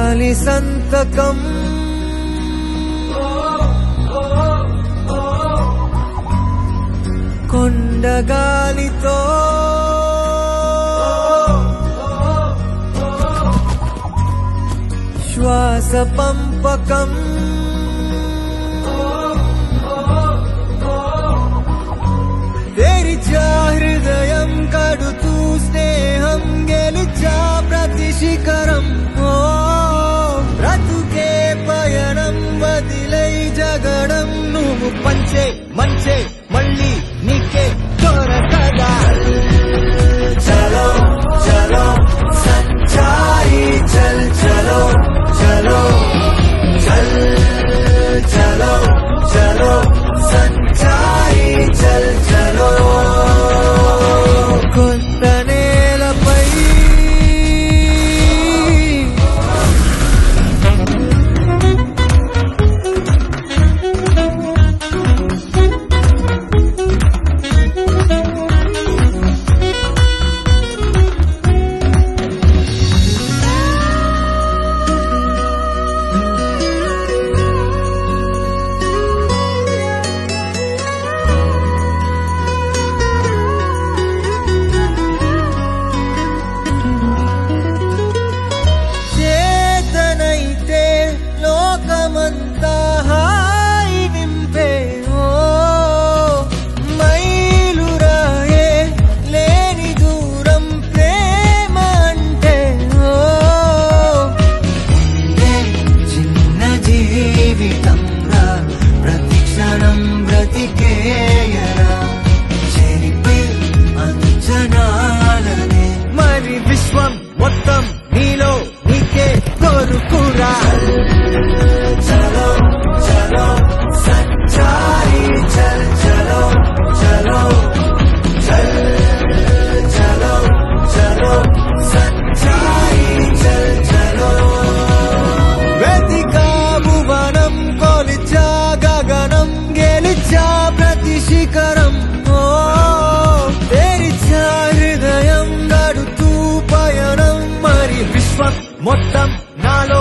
గాలి సంతకం కొండగాలితో శ్వాస పంపకం తెరిచా హృదయం కడుతూ స్నేహం గెలిచా ప్రతి శిఖరం బ్రతుకే పయనం వదిలై జగడం నువ్వు పంచే మంచే మళ్ళీ నీకే దొరకదా చలో చలో సంచారి చల్ చలో చలో చల్ చలో చలో సంచారి చల్ చలో కొత్త నేలపై మొత్తం నీలో నీకే కోరుకురా చలో చలో సంచారి చల్ చలో చలో చల్ చలో చలో సంచారి చల్ చలో వెతికా భువనం కొలిచా గగనం గెలిచా ప్రతి శిఖరం తెరిచా హృదయం గడుతూ పయనం మరి విశ్వం మొత్తం నాలో